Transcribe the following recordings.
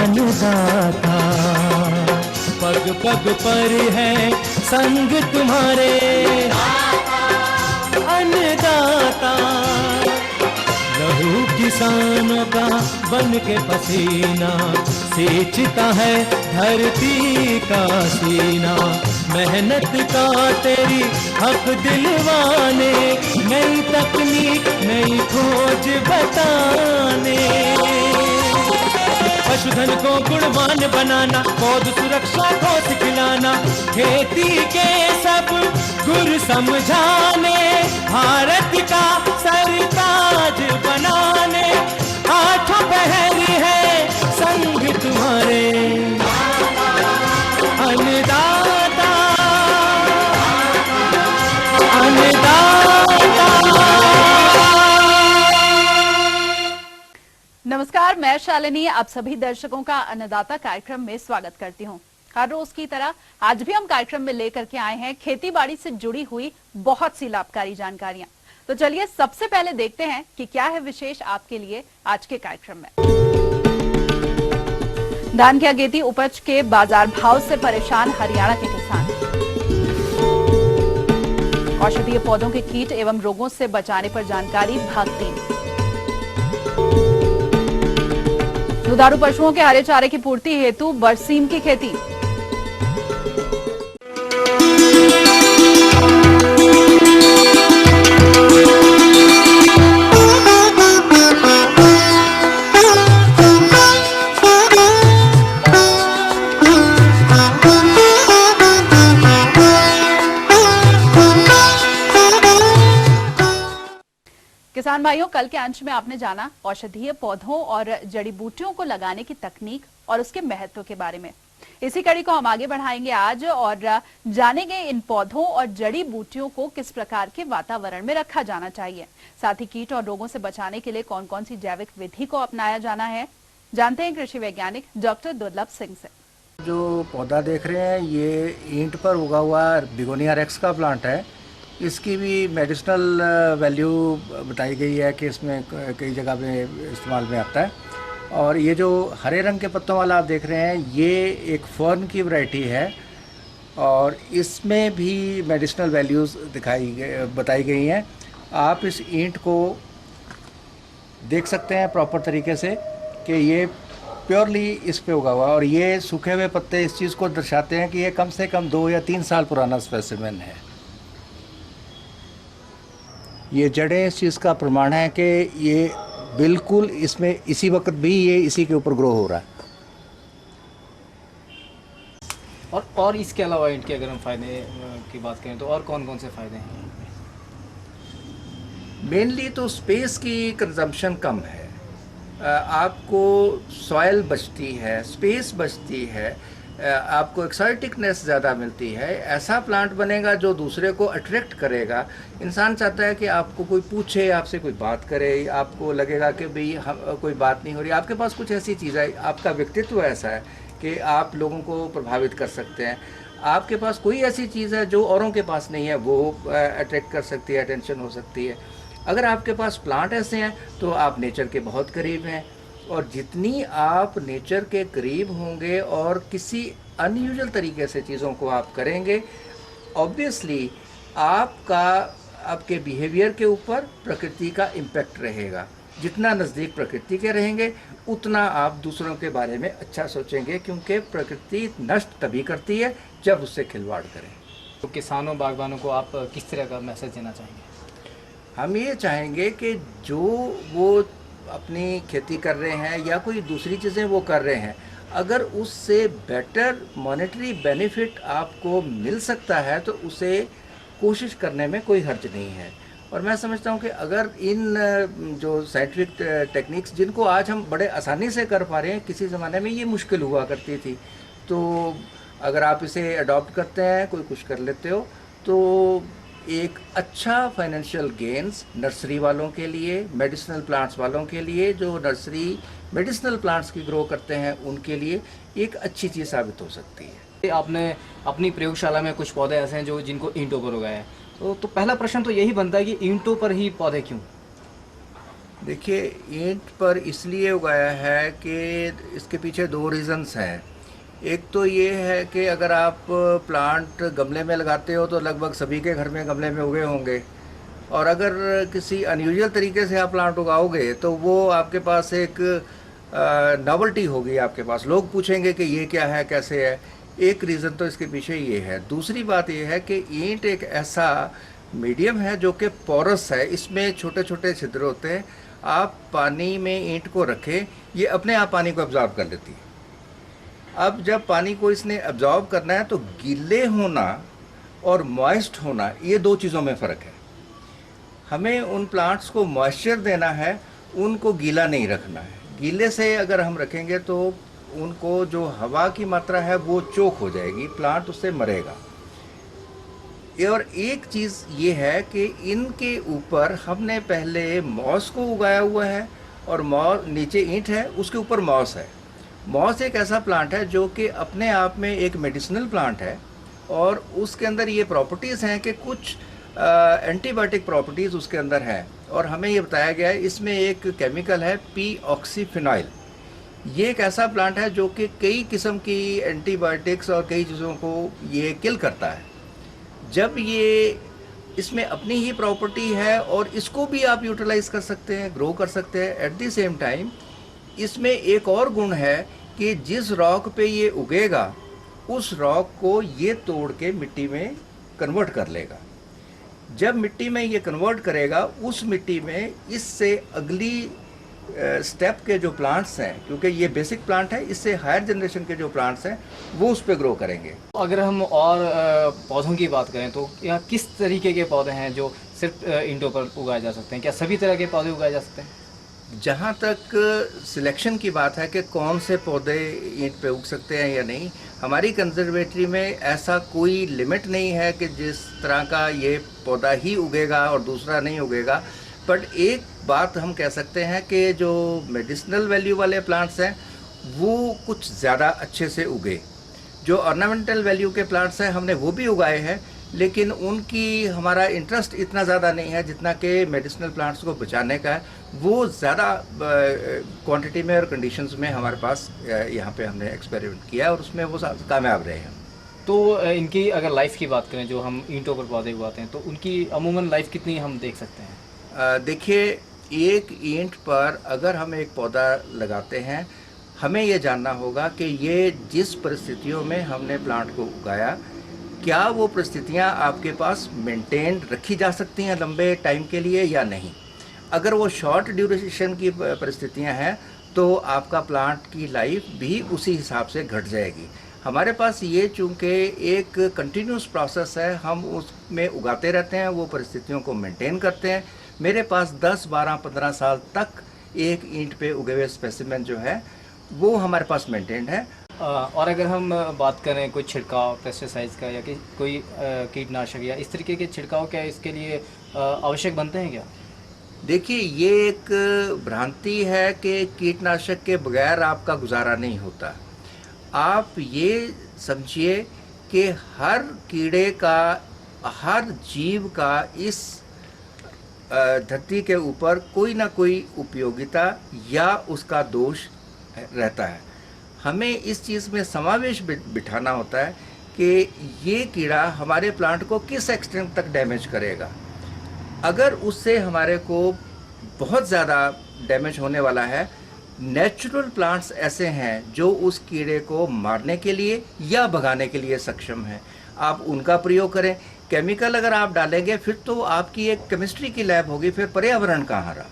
अन्नदाता। पग पग पर है संग तुम्हारे अन्नदाता। लहू किसानों का बन के पसीना सींचता है धरती का सीना। मेहनत का तेरी हक दिलवाने, नई तकनीक नई खोज बताने। पशुधन को गुणवान बनाना, पौध सुरक्षा को सिखलाना, खेती के सब गुर समझाने, भारत का सरताज बनाने। आठों पहर है संग तुम्हारे अन्नदाता अन्नदाता। नमस्कार, मैं शालिनी आप सभी दर्शकों का अन्नदाता कार्यक्रम में स्वागत करती हूं। हर रोज की तरह आज भी हम कार्यक्रम में लेकर के आए हैं खेती बाड़ी से जुड़ी हुई बहुत सी लाभकारी जानकारियां। तो चलिए सबसे पहले देखते हैं कि क्या है विशेष आपके लिए आज के कार्यक्रम में। धान की अगेती उपज के बाजार भाव से परेशान हरियाणा के किसान। औषधीय पौधों के कीट एवं रोगों से बचाने पर जानकारी भाग 3। दुधारू पशुओं के हरे चारे की पूर्ति हेतु बरसीम की खेती। किसान भाइयों, कल के अंश में आपने जाना औषधीय पौधों और जड़ी बूटियों को लगाने की तकनीक और उसके महत्व के बारे में। इसी कड़ी को हम आगे बढ़ाएंगे आज और जानेंगे इन पौधों और जड़ी बूटियों को किस प्रकार के वातावरण में रखा जाना चाहिए, साथ ही कीट और रोगों से बचाने के लिए कौन कौन सी जैविक विधि को अपनाया जाना है। जानते हैं कृषि वैज्ञानिक डॉक्टर दुर्लभ सिंह से। जो पौधा देख रहे हैं ये ईंट पर उगा हुआ बिगोनिया रेक्स का प्लांट है। इसकी भी मेडिसिनल वैल्यू बताई गई है कि इसमें कई जगह पे इस्तेमाल में आता है। और ये जो हरे रंग के पत्तों वाला आप देख रहे हैं ये एक फर्न की वैरायटी है और इसमें भी मेडिसिनल वैल्यूज़ बताई गई हैं। आप इस ईंट को देख सकते हैं प्रॉपर तरीके से कि ये प्योरली इस पे उगा हुआ और ये सूखे हुए पत्ते इस चीज़ को दर्शाते हैं कि ये कम से कम 2 या 3 साल पुराना स्पेसिमेन है। ये जड़ें इस चीज़ का प्रमाण है कि ये बिल्कुल इसमें इसी वक्त भी ये इसी के ऊपर ग्रो हो रहा है। और इसके अलावा ईंट के अगर हम फ़ायदे की बात करें तो और कौन कौन से फ़ायदे हैं? मेनली तो स्पेस की कंजम्पशन कम है। आपको सॉइल बचती है, स्पेस बचती है, आपको एक्साइटिकनेस ज़्यादा मिलती है। ऐसा प्लांट बनेगा जो दूसरे को अट्रैक्ट करेगा। इंसान चाहता है कि आपको कोई पूछे, आपसे कोई बात करे, आपको लगेगा कि भाई हम कोई बात नहीं हो रही। आपके पास कुछ ऐसी चीज़ है, आपका व्यक्तित्व ऐसा है कि आप लोगों को प्रभावित कर सकते हैं। आपके पास कोई ऐसी चीज़ है जो औरों के पास नहीं है, वो अट्रैक्ट कर सकती है, अटेंशन हो सकती है। अगर आपके पास प्लांट ऐसे हैं तो आप नेचर के बहुत करीब हैं। और जितनी आप नेचर के करीब होंगे और किसी अनयूजुअल तरीके से चीज़ों को आप करेंगे, ऑब्वियसली आपके बिहेवियर के ऊपर प्रकृति का इम्पैक्ट रहेगा। जितना नज़दीक प्रकृति के रहेंगे उतना आप दूसरों के बारे में अच्छा सोचेंगे, क्योंकि प्रकृति नष्ट तभी करती है जब उससे खिलवाड़ करें। तो किसानों बागबानों को आप किस तरह का मैसेज देना चाहेंगे? हम ये चाहेंगे कि जो वो अपनी खेती कर रहे हैं या कोई दूसरी चीज़ें वो कर रहे हैं, अगर उससे बेटर मॉनेटरी बेनिफिट आपको मिल सकता है तो उसे कोशिश करने में कोई हर्ज नहीं है। और मैं समझता हूँ कि अगर इन जो साइंटिफिक टेक्निक्स जिनको आज हम बड़े आसानी से कर पा रहे हैं, किसी ज़माने में ये मुश्किल हुआ करती थी, तो अगर आप इसे अडॉप्ट करते हैं, कोई कुछ कर लेते हो, तो एक अच्छा फाइनेंशियल गेन्स नर्सरी वालों के लिए, मेडिसिनल प्लांट्स वालों के लिए, जो नर्सरी मेडिसिनल प्लांट्स की ग्रो करते हैं उनके लिए एक अच्छी चीज़ साबित हो सकती है। आपने अपनी प्रयोगशाला में कुछ पौधे ऐसे हैं जो जिनको ईंटों पर उगाया है, तो पहला प्रश्न तो यही बनता है कि ईंटों पर ही पौधे क्यों? देखिए, ईंट पर इसलिए उगाया है कि इसके पीछे दो रीज़न्स हैं। एक तो ये है कि अगर आप प्लांट गमले में लगाते हो तो लगभग सभी के घर में गमले में उगे होंगे, और अगर किसी अनयूजुअल तरीके से आप प्लांट उगाओगे तो वो आपके पास एक नॉवल्टी होगी आपके पास, लोग पूछेंगे कि ये क्या है, कैसे है। एक रीज़न तो इसके पीछे ये है। दूसरी बात ये है कि ईंट एक ऐसा मीडियम है जो कि पोरस है, इसमें छोटे छोटे छिद्र होते हैं। आप पानी में ईंट को रखें, ये अपने आप पानी को एब्जॉर्ब कर लेती है। अब जब पानी को इसने एब्जॉर्ब करना है तो गीले होना और मॉइस्ट होना, ये दो चीज़ों में फ़र्क है। हमें उन प्लांट्स को मॉइस्चर देना है, उनको गीला नहीं रखना है। गीले से अगर हम रखेंगे तो उनको जो हवा की मात्रा है वो चोक हो जाएगी, प्लांट उससे मरेगा। और एक चीज़ ये है कि इनके ऊपर हमने पहले मॉस को उगाया हुआ है, और मॉस नीचे ईंट है, उसके ऊपर मॉस है। मॉस एक ऐसा प्लांट है जो कि अपने आप में एक मेडिसिनल प्लांट है, और उसके अंदर ये प्रॉपर्टीज़ हैं कि कुछ एंटीबायोटिक प्रॉपर्टीज़ उसके अंदर हैं। और हमें ये बताया गया है इसमें एक केमिकल है p-ऑक्सीफिनाइल। ये एक ऐसा प्लांट है जो कि कई किस्म की एंटीबायोटिक्स और कई चीज़ों को ये किल करता है। जब ये इसमें अपनी ही प्रॉपर्टी है और इसको भी आप यूटिलाइज कर सकते हैं, ग्रो कर सकते हैं। एट द सेम टाइम इसमें एक और गुण है कि जिस रॉक पे ये उगेगा उस रॉक को ये तोड़ के मिट्टी में कन्वर्ट कर लेगा। जब मिट्टी में ये कन्वर्ट करेगा, उस मिट्टी में इससे अगली स्टेप के जो प्लांट्स हैं, क्योंकि ये बेसिक प्लांट है, इससे हायर जनरेशन के जो प्लांट्स हैं वो उस पर ग्रो करेंगे। अगर हम और पौधों की बात करें तो यहाँ किस तरीके के पौधे हैं जो सिर्फ ईंटों पर उगाए जा सकते हैं? क्या सभी तरह के पौधे उगाए जा सकते हैं? जहाँ तक सिलेक्शन की बात है कि कौन से पौधे ईंट पे उग सकते हैं या नहीं, हमारी कंजर्वेटरी में ऐसा कोई लिमिट नहीं है कि जिस तरह का ये पौधा ही उगेगा और दूसरा नहीं उगेगा। बट एक बात हम कह सकते हैं कि जो मेडिसिनल वैल्यू वाले प्लांट्स हैं वो कुछ ज़्यादा अच्छे से उगे। जो ऑर्नामेंटल वैल्यू के प्लांट्स हैं हमने वो भी उगाए हैं, लेकिन उनकी हमारा इंटरेस्ट इतना ज़्यादा नहीं है जितना कि मेडिसिनल प्लांट्स को बचाने का है। वो ज़्यादा क्वांटिटी में और कंडीशंस में हमारे पास यहाँ पे हमने एक्सपेरिमेंट किया और उसमें वो कामयाब रहे हैं। तो इनकी अगर लाइफ की बात करें, जो हम ईंटों पर पौधे उगाते हैं, तो उनकी अमूमन लाइफ कितनी हम देख सकते हैं? देखिए, एक ईंट पर अगर हम एक पौधा लगाते हैं, हमें ये जानना होगा कि ये जिस परिस्थितियों में हमने प्लांट को उगाया, क्या वो परिस्थितियाँ आपके पास मेंटेन रखी जा सकती हैं लंबे टाइम के लिए या नहीं। अगर वो शॉर्ट ड्यूरेशन की परिस्थितियाँ हैं तो आपका प्लांट की लाइफ भी उसी हिसाब से घट जाएगी। हमारे पास ये चूँकि एक कंटिन्यूस प्रोसेस है, हम उसमें उगाते रहते हैं, वो परिस्थितियों को मेंटेन करते हैं। मेरे पास 10, 12, 15 साल तक एक ईंट पे उगे हुए स्पेसिमेन जो है वो हमारे पास मेंटेन्ड है। और अगर हम बात करें कोई छिड़काव पेस्टिसाइड्स का या कोई कीटनाशक या इस तरीके के छिड़काव, क्या इसके लिए आवश्यक बनते हैं क्या? देखिए, ये एक भ्रांति है कि कीटनाशक के बगैर आपका गुजारा नहीं होता। आप ये समझिए कि हर कीड़े का, हर जीव का इस धरती के ऊपर कोई ना कोई उपयोगिता या उसका दोष रहता है। हमें इस चीज़ में समावेश बिठाना होता है कि ये कीड़ा हमारे प्लांट को किस एक्सटेंट तक डैमेज करेगा। अगर उससे हमारे को बहुत ज़्यादा डैमेज होने वाला है, नेचुरल प्लांट्स ऐसे हैं जो उस कीड़े को मारने के लिए या भगाने के लिए सक्षम हैं। आप उनका प्रयोग करें। केमिकल अगर आप डालेंगे फिर तो आपकी एक केमिस्ट्री की लैब होगी, फिर पर्यावरण कहाँ रहा।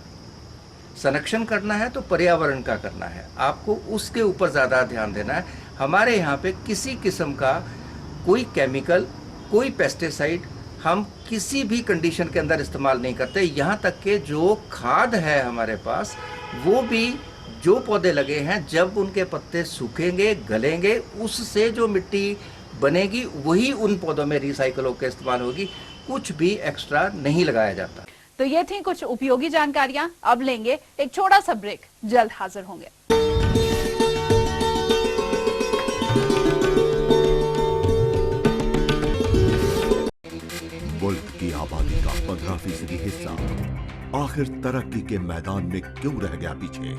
संरक्षण करना है तो पर्यावरण का करना है, आपको उसके ऊपर ज़्यादा ध्यान देना है। हमारे यहाँ पे किसी किस्म का कोई केमिकल, कोई पेस्टिसाइड हम किसी भी कंडीशन के अंदर इस्तेमाल नहीं करते। यहाँ तक कि जो खाद है हमारे पास, वो भी जो पौधे लगे हैं जब उनके पत्ते सूखेंगे, गलेंगे, उससे जो मिट्टी बनेगी वही उन पौधों में रिसाइकल होकर इस्तेमाल होगी। कुछ भी एक्स्ट्रा नहीं लगाया जाता। तो ये थी कुछ उपयोगी जानकारियां। अब लेंगे एक छोटा सा ब्रेक, जल्द हाजिर होंगे। मुल्क की आबादी का 15% हिस्सा आखिर तरक्की के मैदान में क्यों रह गया पीछे?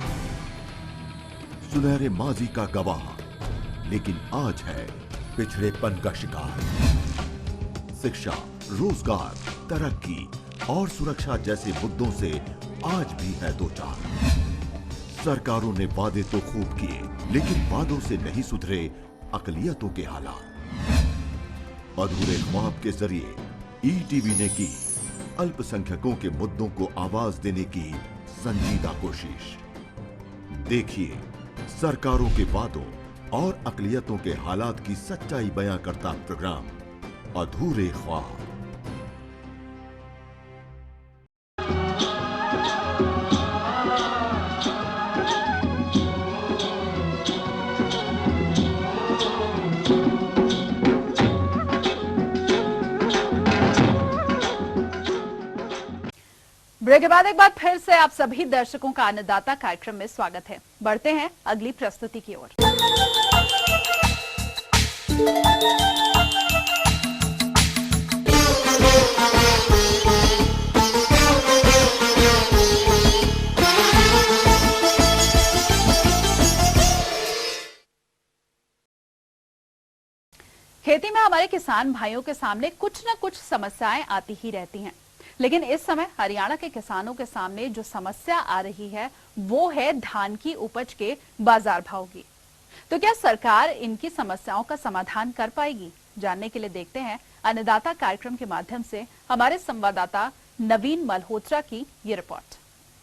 सुनहरे माजी का गवाह, लेकिन आज है पिछड़ेपन का शिकार। शिक्षा, रोजगार, तरक्की और सुरक्षा जैसे मुद्दों से आज भी है दो चार। सरकारों ने वादे तो खूब किए, लेकिन वादों से नहीं सुधरे अकलियतों के हालात। अधूरे ख्वाब के जरिए ईटीवी ने की अल्पसंख्यकों के मुद्दों को आवाज देने की संजीदा कोशिश। देखिए सरकारों के वादों और अकलियतों के हालात की सच्चाई बयां करता प्रोग्राम अधूरे ख्वाब। ब्रेक के बाद एक बार फिर से आप सभी दर्शकों का अन्नदाता कार्यक्रम में स्वागत है। बढ़ते हैं अगली प्रस्तुति की ओर। खेती में हमारे किसान भाइयों के सामने कुछ न कुछ समस्याएं आती ही रहती हैं, लेकिन इस समय हरियाणा के किसानों के सामने जो समस्या आ रही है वो है धान की उपज के बाजार भाव की। तो क्या सरकार इनकी समस्याओं का समाधान कर पाएगी? जानने के लिए देखते हैं अन्नदाता कार्यक्रम के माध्यम से हमारे संवाददाता नवीन मल्होत्रा की ये रिपोर्ट।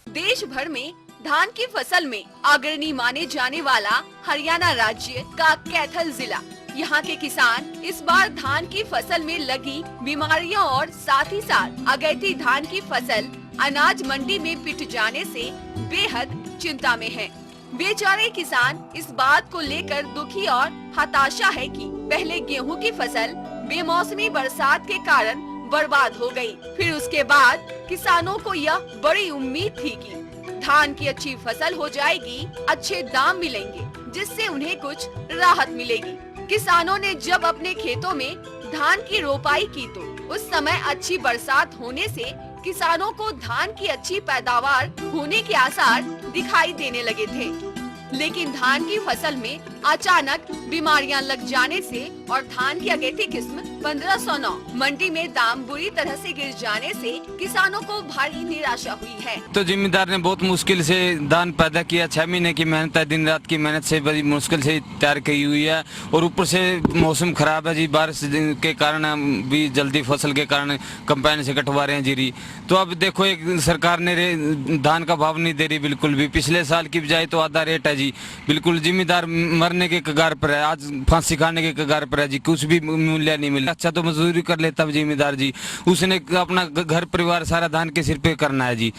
देश भर में धान की फसल में अग्रणी माने जाने वाला हरियाणा राज्य का कैथल जिला, यहाँ के किसान इस बार धान की फसल में लगी बीमारियों और साथ ही साथ अगैती धान की फसल अनाज मंडी में पिट जाने से बेहद चिंता में हैं। बेचारे किसान इस बात को लेकर दुखी और हताशा है कि पहले गेहूं की फसल बेमौसमी बरसात के कारण बर्बाद हो गई। फिर उसके बाद किसानों को यह बड़ी उम्मीद थी कि धान की अच्छी फसल हो जाएगी, अच्छे दाम मिलेंगे, जिससे उन्हें कुछ राहत मिलेगी। किसानों ने जब अपने खेतों में धान की रोपाई की तो उस समय अच्छी बरसात होने से किसानों को धान की अच्छी पैदावार होने के आसार दिखाई देने लगे थे, लेकिन धान की फसल में अचानक बीमारियां लग जाने से और धान की अगेती किस्म 1509 मंडी में दाम बुरी तरह से गिर जाने से किसानों को भारी निराशा हुई है। तो जिम्मेदार ने बहुत मुश्किल से धान पैदा किया, 6 महीने की मेहनत है, दिन रात की मेहनत से बड़ी मुश्किल से तैयार की हुई है और ऊपर से मौसम खराब है जी, बारिश के कारण भी जल्दी फसल के कारण कंबाइन से कटवा रहे हैं जीरी। तो अब देखो एक सरकार ने धान का भाव नहीं दे रही बिल्कुल भी, पिछले साल की बजाय तो आधा रेट है जी। बिल्कुल जिम्मेदार मरने के कगार पर है, आज फांसी खाने के कगार पर है जी, कुछ भी मूल्य नहीं मिला। अच्छा तो मजदूरी कर लेता जिम्मेदार जी, उसने अपना घर परिवार सारा धान के सिर पे करना है जी,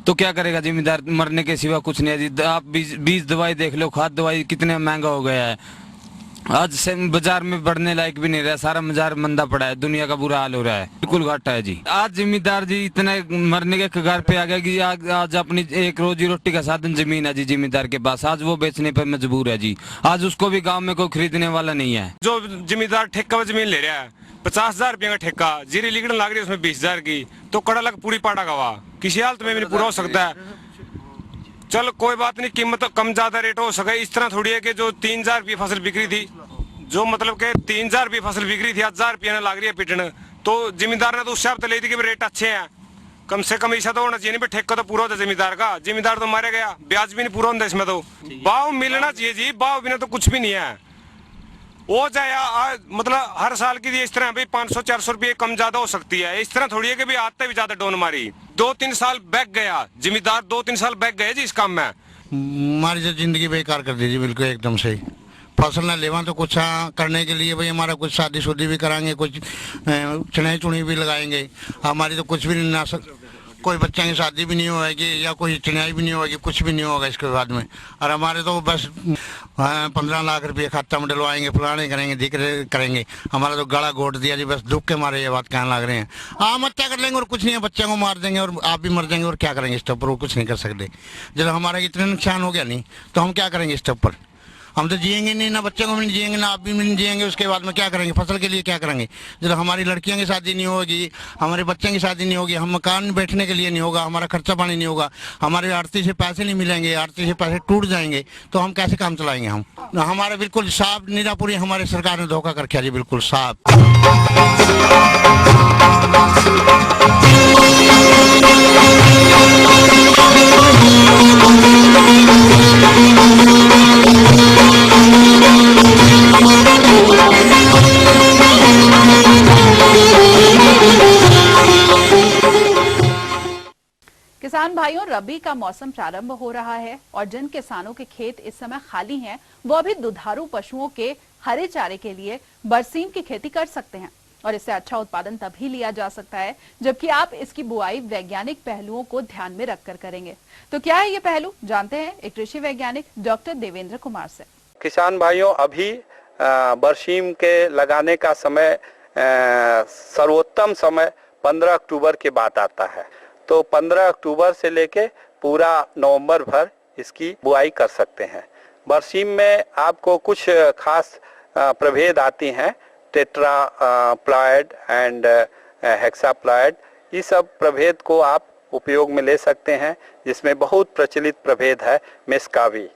तो क्या करेगा जिम्मेदार? मरने के सिवा कुछ नहीं है जी। आप बीज दवाई देख लो, खाद दवाई कितने महंगा हो गया है, आज से बाजार में बढ़ने लायक भी नहीं रहा, सारा बाजार मंदा पड़ा है, दुनिया का बुरा हाल हो रहा है, बिल्कुल घाटा है जी। आज जिम्मेदार जी इतने मरने के कगार पे आ गया कि आज अपनी एक रोजी रोटी का साधन जमीन है जी जिम्मेदार के पास, आज वो बेचने पर मजबूर है जी। आज उसको भी गांव में कोई खरीदने वाला नहीं है। जो जिम्मेदार ठेका पर जमीन ले रहा है, 50,000 रुपये का ठेका, जीरी लिगड़न लग रही है उसमें 20,000 की, तो कड़ा लग पूरी पाटा गवा, किसी हालत में भी पूरा हो सकता है। चल कोई बात नहीं, कीमत कम ज्यादा रेट हो सके, इस तरह थोड़ी है कि जो 3,000 रुपये फसल बिक्री थी, जो मतलब के 3,000 रुपये फसल बिक्री थी, 1,000 रुपये लग रही है पिटन, तो जिम्मेदार ने तो उस हिसाब से ले दी कि रेट अच्छे हैं, कम से कम ऐसा तो होना चाहिए नहीं, ठेका तो पूरा होता जिम्मेदार का, जिम्मेदार तो मारे गया, ब्याज भी नहीं पूरा होता इसमें, तो भाव मिलना चाहिए जी, भाव बिना तो कुछ भी नहीं है। वो जाए मतलब हर साल की इस तरह भाई 500-400 रुपये कम ज्यादा हो सकती है, इस तरह थोड़ी है कि भाई आते भी ज्यादा डोन मारी, 2-3 साल बैक गया जिम्मेदार, 2-3 साल बैक गए जी इस काम में। हमारी जो जिंदगी बेकार कर दीजिए बिल्कुल एकदम से। फसल न लेवा तो कुछ करने के लिए भाई हमारा कुछ शादी शुदी भी कराएंगे, कुछ चुनाई चुनी भी लगाएंगे, हमारी तो कुछ भी नहीं ना कोई बच्चा की शादी भी नहीं होगी या कोई चुनाई भी नहीं होगी, कुछ भी नहीं होगा इसके बाद में। और हमारे तो बस 15 लाख रुपये खाता में डलवाएंगे, फलाने करेंगे, दिक्कत करेंगे, हमारा तो गला घोट दिया जी, बस दुख के मारे ये बात कहने लग रहे हैं। आत्महत्या कर लेंगे और कुछ नहीं है, बच्चे को मार देंगे और आप भी मर जाएंगे, और क्या करेंगे इसके ऊपर? वो कुछ नहीं कर सकते। जब हमारा इतना नुकसान हो गया नहीं तो हम क्या करेंगे इसके ऊपर? हम तो जिएंगे नहीं, ना बच्चे को भी नहीं जिएंगे, ना आप भी नहीं जिएंगे। उसके बाद में क्या करेंगे? फसल के लिए क्या करेंगे? जब हमारी लड़कियों की शादी नहीं होगी, हमारे बच्चों की शादी नहीं होगी, हम मकान बैठने के लिए नहीं होगा, हमारा खर्चा पानी नहीं होगा, हमारे आरती से पैसे नहीं मिलेंगे, आरती से पैसे टूट जाएंगे, तो हम कैसे काम चलाएंगे? हम हमारे बिल्कुल साफ नीरापुरी हमारे सरकार ने धोखा कर दिया जी, बिल्कुल साफ। किसान भाइयों, रबी का मौसम प्रारंभ हो रहा है और जिन किसानों के खेत इस समय खाली हैं, वो अभी दुधारू पशुओं के हरे चारे के लिए बरसीम की खेती कर सकते हैं और इससे अच्छा उत्पादन तभी लिया जा सकता है जबकि आप इसकी बुआई वैज्ञानिक पहलुओं को ध्यान में रखकर करेंगे। तो क्या है ये पहलू, जानते हैं एक कृषि वैज्ञानिक डॉक्टर देवेंद्र कुमार से। किसान भाइयों, अभी बरसीम के लगाने का समय सर्वोत्तम समय 15 अक्टूबर के बाद आता है। तो 15 अक्टूबर से लेके पूरा नवंबर भर इसकी बुआई कर सकते हैं। बरसीम में आपको कुछ खास प्रभेद आती हैं, टेट्रा प्लॉयड एंड हेक्साप्लॉयड। इस सब प्रभेद को आप उपयोग में ले सकते हैं, जिसमें बहुत प्रचलित प्रभेद है मेस्कावी।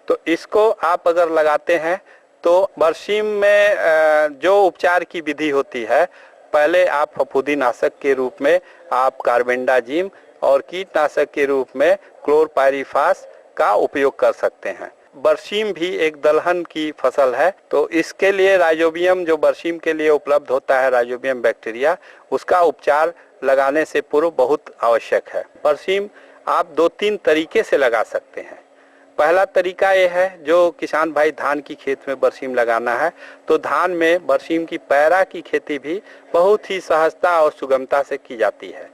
तो इसको आप अगर लगाते हैं तो बरसीम में जो उपचार की विधि होती है, पहले आप फफूंदीनाशक के रूप में आप कार्बेंडाजिम और कीटनाशक के रूप में क्लोरपायरीफास का उपयोग कर सकते हैं। बरसीम भी एक दलहन की फसल है, तो इसके लिए राइजोबियम जो बरसीम के लिए उपलब्ध होता है, राइजोबियम बैक्टीरिया, उसका उपचार लगाने से पूर्व बहुत आवश्यक है। बरसीम आप 2-3 तरीके से लगा सकते हैं। पहला तरीका ये है, जो किसान भाई धान की खेत में बरसीम लगाना है, तो धान में बरसीम की पैरा की खेती भी बहुत ही सहजता और सुगमता से की जाती है।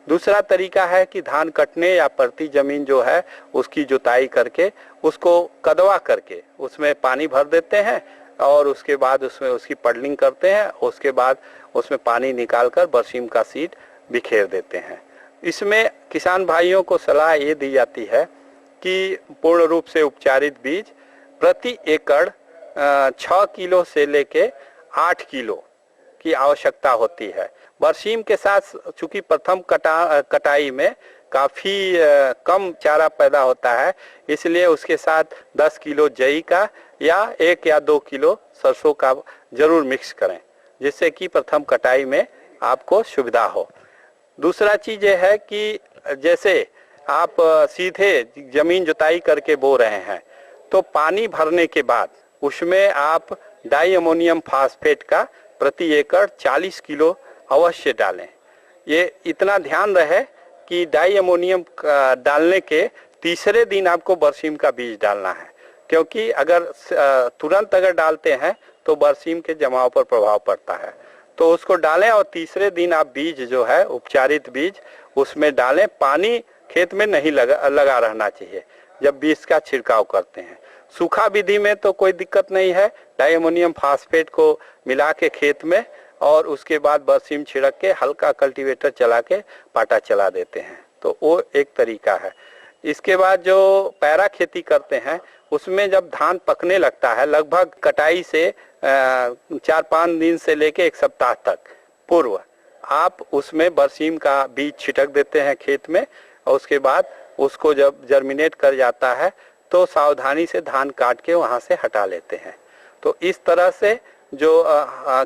दूसरा तरीका है कि धान कटने या परती जमीन जो है उसकी जुताई करके उसको कदवा करके उसमें पानी भर देते हैं और उसके बाद उसमें उसकी पडलिंग करते हैं। उसके बाद उसमें पानी निकालकर बरसीम का सीड बिखेर देते हैं। इसमें किसान भाइयों को सलाह ये दी जाती है कि पूर्ण रूप से उपचारित बीज प्रति एकड़ 6 किलो से लेके 8 किलो की आवश्यकता होती है। बरसीम के साथ चूंकि प्रथम कटाई में काफ़ी कम चारा पैदा होता है, इसलिए उसके साथ 10 किलो जई का या 1 या 2 किलो सरसों का जरूर मिक्स करें, जिससे कि प्रथम कटाई में आपको सुविधा हो। दूसरा चीज़ ये है कि जैसे आप सीधे जमीन जुताई करके बो रहे हैं, तो पानी भरने के बाद उसमें आप डाई अमोनियम फास्फेट का प्रति एकड़ 40 किलो अवश्य डालें। ये इतना ध्यान रहे कि डाई अमोनियम डालने के तीसरे दिन आपको बरसीम का बीज डालना है, क्योंकि अगर तुरंत अगर डालते हैं तो बरसीम के जमाव पर प्रभाव पड़ता है। तो उसको डालें और तीसरे दिन आप बीज जो है उपचारित बीज उसमें डालें। पानी खेत में नहीं लगा रहना चाहिए जब बीज का छिड़काव करते हैं। सूखा विधि में तो कोई दिक्कत नहीं है, डाई अमोनियम फास्फेट को मिला के खेत में और उसके बाद बरसीम छिड़क के हल्का कल्टीवेटर चला के पाटा चला देते हैं, तो वो एक तरीका है। इसके बाद जो पैरा खेती करते हैं, उसमें जब धान पकने लगता है, लगभग कटाई से 4-5 दिन से लेके 1 सप्ताह तक पूर्व आप उसमें बरसीम का बीज छिटक देते हैं खेत में, और उसके बाद उसको जब जर्मिनेट कर जाता है तो सावधानी से धान काट के वहाँ से हटा लेते हैं। तो इस तरह से जो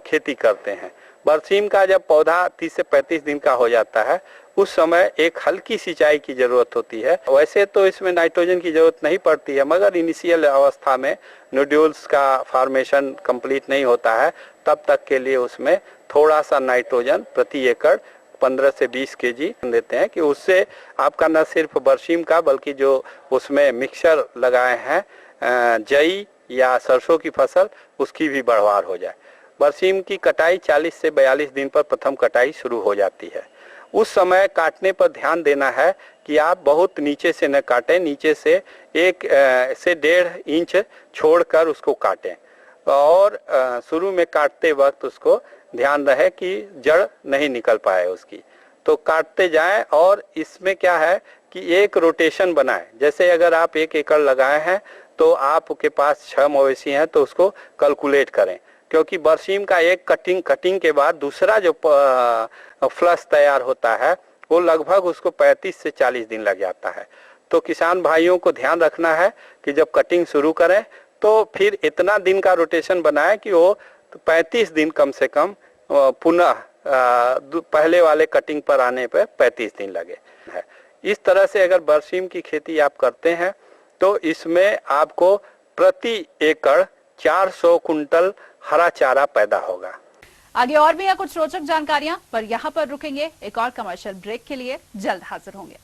खेती करते हैं। बरसीम का जब पौधा 30 से 35 दिन का हो जाता है, उस समय एक हल्की सिंचाई की जरूरत होती है। वैसे तो इसमें नाइट्रोजन की जरूरत नहीं पड़ती है, मगर इनिशियल अवस्था में नोड्यूल्स का फॉर्मेशन कंप्लीट नहीं होता है, तब तक के लिए उसमें थोड़ा सा नाइट्रोजन प्रति एकड़ 15 से 20 केजी देते हैं, कि उससे आपका न सिर्फ बरसीम का बल्कि जो उसमें मिक्सचर लगाए हैं जई या सरसों की फसल, उसकी भी बढ़वार हो जाए। बरसीम की कटाई 40 से 42 दिन पर प्रथम कटाई शुरू हो जाती है। उस समय काटने पर ध्यान देना है कि आप बहुत नीचे से न काटें, नीचे से 1 से 1.5 इंच छोड़कर उसको काटें, और शुरू में काटते वक्त उसको ध्यान रहे कि जड़ नहीं निकल पाए उसकी। तो काटते जाएं। और इसमें क्या है कि एक रोटेशन बनाएं। जैसे अगर आप 1 एकड़ लगाए हैं तो आपके पास 6 मवेशी हैं तो उसको कैलकुलेट करें, क्योंकि बरसीम का एक कटिंग के बाद दूसरा जो फ्लश तैयार होता है वो लगभग उसको 35 से 40 दिन लग जाता है। तो किसान भाइयों को ध्यान रखना है कि जब कटिंग शुरू करें तो फिर इतना दिन का रोटेशन बनाएं कि वो 35 दिन कम से कम पुनः पहले वाले कटिंग पर आने पर 35 दिन लगे है। इस तरह से अगर बरसीम की खेती आप करते हैं तो इसमें आपको प्रति एकड़ 400 कुंटल हरा चारा पैदा होगा। आगे और भी है कुछ रोचक जानकारियां, पर यहाँ पर रुकेंगे। एक और कमर्शियल ब्रेक के लिए जल्द हाजिर होंगे।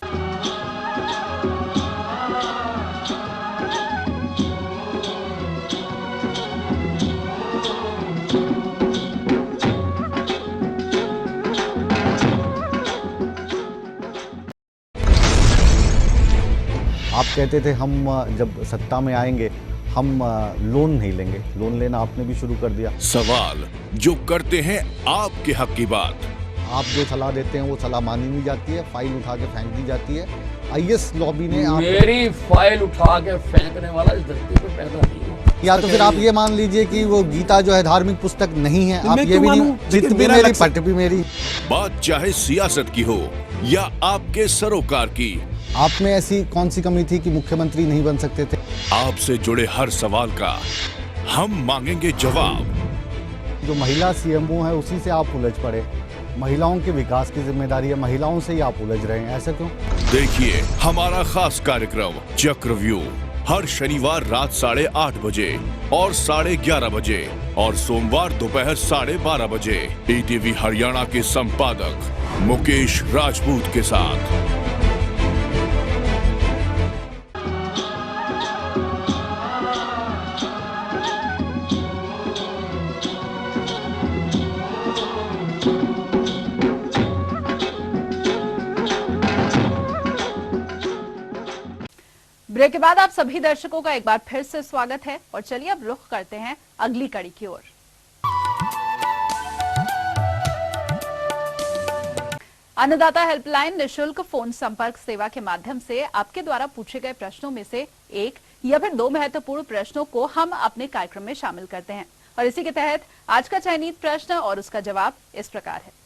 आप कहते थे हम जब सत्ता में आएंगे हम लोन नहीं लेंगे, लोन लेना आपने भी शुरू कर दिया। सवाल जो करते हैं आपके हक की बात। आप जो सलाह देते हैं वो सलाह मानी नहीं जाती है, फाइल उठा के फेंक दी जाती है। आईएएस लॉबी ने मेरी फाइल उठा के फेंकने वाला इस धरती पे पैदा नहीं हुआ। या तो फिर आप ये मान लीजिए कि वो गीता जो है धार्मिक पुस्तक नहीं है, आप ये भी नहीं, चित भी मेरी पट भी मेरी। बात चाहे सियासत की हो या आपके सरोकार की, आप में ऐसी कौन सी कमी थी कि मुख्यमंत्री नहीं बन सकते थे? आपसे जुड़े हर सवाल का हम मांगेंगे जवाब। जो महिला सीएमओ है उसी से आप उलझ पड़े। महिलाओं के विकास की जिम्मेदारी है, महिलाओं से ही आप उलझ रहे हैं, ऐसा क्यों? देखिए हमारा खास कार्यक्रम चक्रव्यूह हर शनिवार रात 8:30 बजे और 11:30 बजे और सोमवार दोपहर 12:30 बजे ईटीवी हरियाणा के संपादक मुकेश राजपूत के साथ। ब्रेक के बाद आप सभी दर्शकों का एक बार फिर से स्वागत है और चलिए अब रुख करते हैं अगली कड़ी की ओर। अन्नदाता हेल्पलाइन निशुल्क फोन संपर्क सेवा के माध्यम से आपके द्वारा पूछे गए प्रश्नों में से एक या फिर 2 महत्वपूर्ण प्रश्नों को हम अपने कार्यक्रम में शामिल करते हैं और इसी के तहत आज का चयनित प्रश्न और उसका जवाब इस प्रकार है।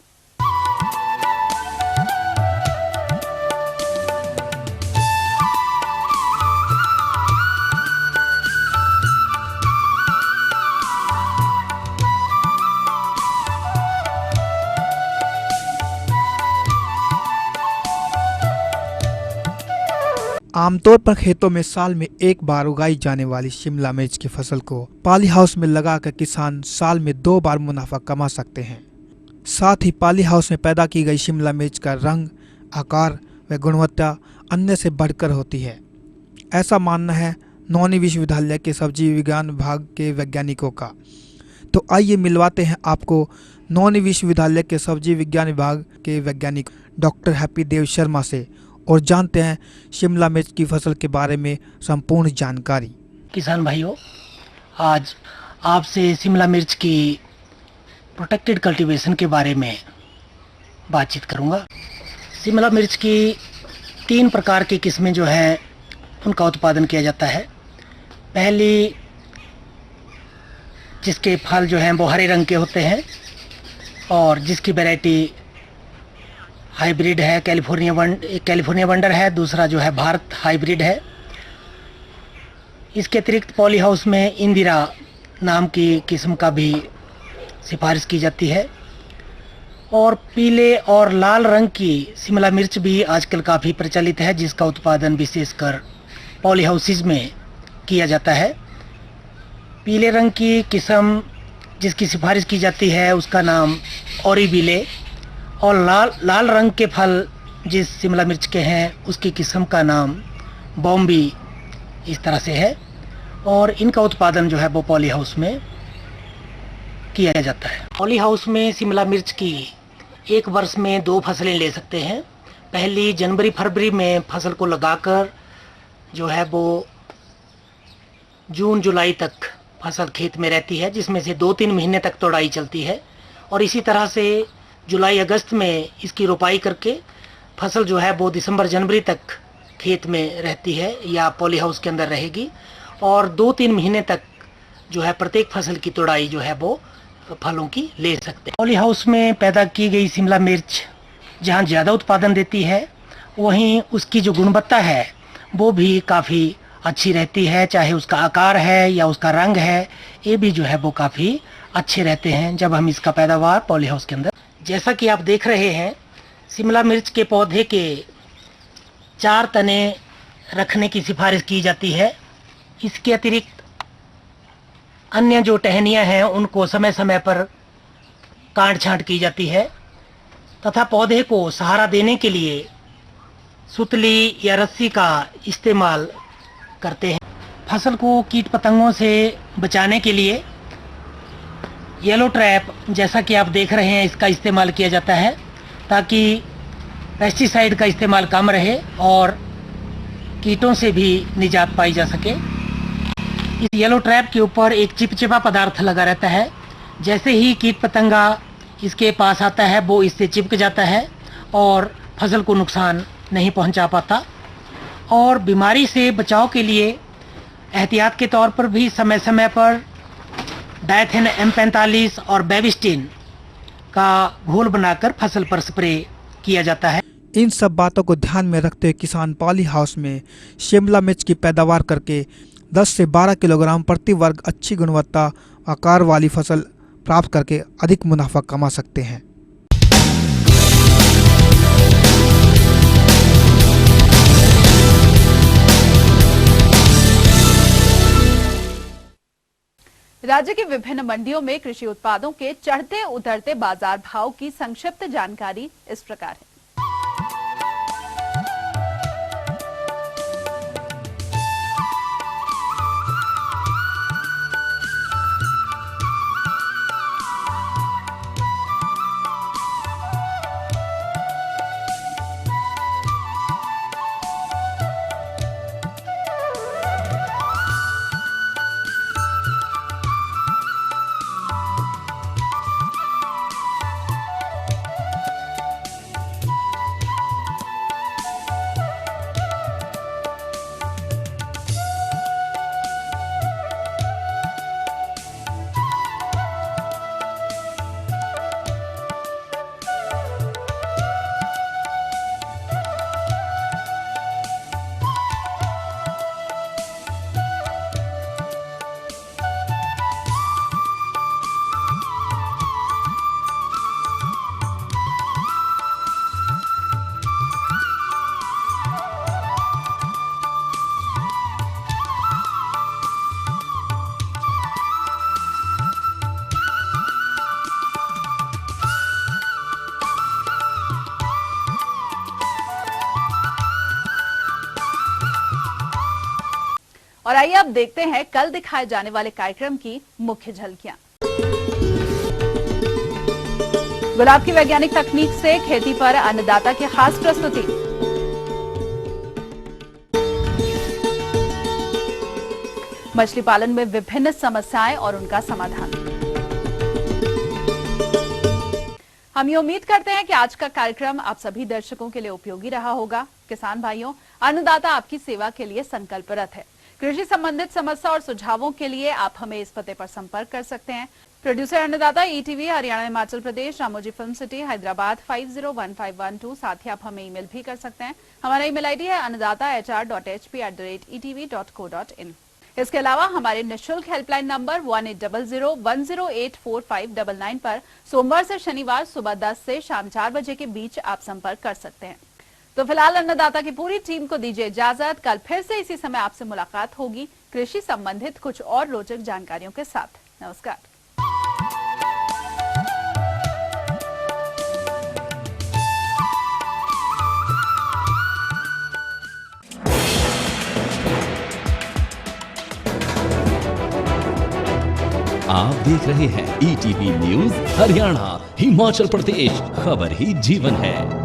आमतौर पर खेतों में साल में एक बार उगाई जाने वाली शिमला मिर्च की फसल को पॉली हाउस में लगाकर किसान साल में 2 बार मुनाफा कमा सकते हैं। साथ ही पॉली हाउस में पैदा की गई शिमला मिर्च का रंग, आकार व गुणवत्ता अन्य से बढ़कर होती है, ऐसा मानना है नौनी विश्वविद्यालय के सब्जी विज्ञान विभाग के वैज्ञानिकों का। तो आइए मिलवाते हैं आपको नौनी विश्वविद्यालय के सब्जी विज्ञान विभाग के वैज्ञानिक डॉक्टर हैप्पी देव शर्मा से और जानते हैं शिमला मिर्च की फसल के बारे में संपूर्ण जानकारी। किसान भाइयों, आज आपसे शिमला मिर्च की प्रोटेक्टेड कल्टीवेशन के बारे में बातचीत करूंगा। शिमला मिर्च की 3 प्रकार की किस्में जो है उनका उत्पादन किया जाता है। पहली, जिसके फल जो हैं वो हरे रंग के होते हैं और जिसकी वैरायटी हाइब्रिड है, कैलिफोर्निया वंडर है। दूसरा जो है भारत हाइब्रिड है। इसके अतिरिक्त पॉली हाउस में इंदिरा नाम की किस्म का भी सिफारिश की जाती है। और पीले और लाल रंग की शिमला मिर्च भी आजकल काफ़ी प्रचलित है, जिसका उत्पादन विशेषकर पॉली हाउसेज में किया जाता है। पीले रंग की किस्म जिसकी सिफारिश की जाती है उसका नाम ओरिबिले और लाल रंग के फल जिस शिमला मिर्च के हैं उसकी किस्म का नाम बॉम्बी इस तरह से है। और इनका उत्पादन जो है वो पॉली हाउस में किया जाता है। पॉली हाउस में शिमला मिर्च की एक वर्ष में 2 फसलें ले सकते हैं। पहली जनवरी फरवरी में फसल को लगाकर जो है वो जून जुलाई तक फसल खेत में रहती है, जिसमें से 2-3 महीने तक तोड़ाई चलती है। और इसी तरह से जुलाई अगस्त में इसकी रोपाई करके फसल जो है वो दिसंबर जनवरी तक खेत में रहती है या पॉली हाउस के अंदर रहेगी और 2-3 महीने तक जो है प्रत्येक फसल की तोड़ाई जो है वो फलों की ले सकते हैं। पॉली हाउस में पैदा की गई शिमला मिर्च जहाँ ज़्यादा उत्पादन देती है वहीं उसकी जो गुणवत्ता है वो भी काफ़ी अच्छी रहती है, चाहे उसका आकार है या उसका रंग है, ये भी जो है वो काफ़ी अच्छे रहते हैं जब हम इसका पैदावार पॉली हाउस के अंदर। जैसा कि आप देख रहे हैं शिमला मिर्च के पौधे के 4 तने रखने की सिफारिश की जाती है। इसके अतिरिक्त अन्य जो टहनियाँ हैं उनको समय समय पर काट छांट की जाती है तथा पौधे को सहारा देने के लिए सुतली या रस्सी का इस्तेमाल करते हैं। फसल को कीट पतंगों से बचाने के लिए येलो ट्रैप जैसा कि आप देख रहे हैं इसका इस्तेमाल किया जाता है ताकि पेस्टिसाइड का इस्तेमाल कम रहे और कीटों से भी निजात पाई जा सके। इस येलो ट्रैप के ऊपर एक चिपचिपा पदार्थ लगा रहता है, जैसे ही कीट पतंगा इसके पास आता है वो इससे चिपक जाता है और फसल को नुकसान नहीं पहुंचा पाता। और बीमारी से बचाव के लिए एहतियात के तौर पर भी समय समय पर डायथेन M45 और बेविस्टिन का घोल बनाकर फसल पर स्प्रे किया जाता है। इन सब बातों को ध्यान में रखते हुए किसान पॉली हाउस में शिमला मिर्च की पैदावार करके 10 से 12 किलोग्राम प्रति वर्ग अच्छी गुणवत्ता आकार वाली फसल प्राप्त करके अधिक मुनाफा कमा सकते हैं। राज्य की विभिन्न मंडियों में कृषि उत्पादों के चढ़ते उतरते बाजार भाव की संक्षिप्त जानकारी इस प्रकार है। और आइए अब देखते हैं कल दिखाए जाने वाले कार्यक्रम की मुख्य झलकियां। गुलाब की वैज्ञानिक तकनीक से खेती पर अन्नदाता की खास प्रस्तुति। मछली पालन में विभिन्न समस्याएं और उनका समाधान। हम ये उम्मीद करते हैं कि आज का कार्यक्रम आप सभी दर्शकों के लिए उपयोगी रहा होगा। किसान भाइयों, अन्नदाता आपकी सेवा के लिए संकल्परत है। कृषि संबंधित समस्या और सुझावों के लिए आप हमें इस पते पर संपर्क कर सकते हैं। प्रोड्यूसर अन्नदाता ETV Haryana Himachal Pradesh Ramoji film city Hyderabad 501512। साथ ही आप हमें ईमेल भी कर सकते हैं। हमारा ईमेल आईडी है annadaata.hp@etv.co.in। इसके अलावा हमारे निःशुल्क हेल्पलाइन नंबर 180010084599 पर सोमवार से शनिवार सुबह 10 से शाम 4 बजे के बीच आप संपर्क कर सकते हैं। तो फिलहाल अन्नदाता की पूरी टीम को दीजिए इजाजत। कल फिर से इसी समय आपसे मुलाकात होगी कृषि संबंधित कुछ और रोचक जानकारियों के साथ। नमस्कार। आप देख रहे हैं ETV न्यूज हरियाणा हिमाचल प्रदेश, खबर ही जीवन है।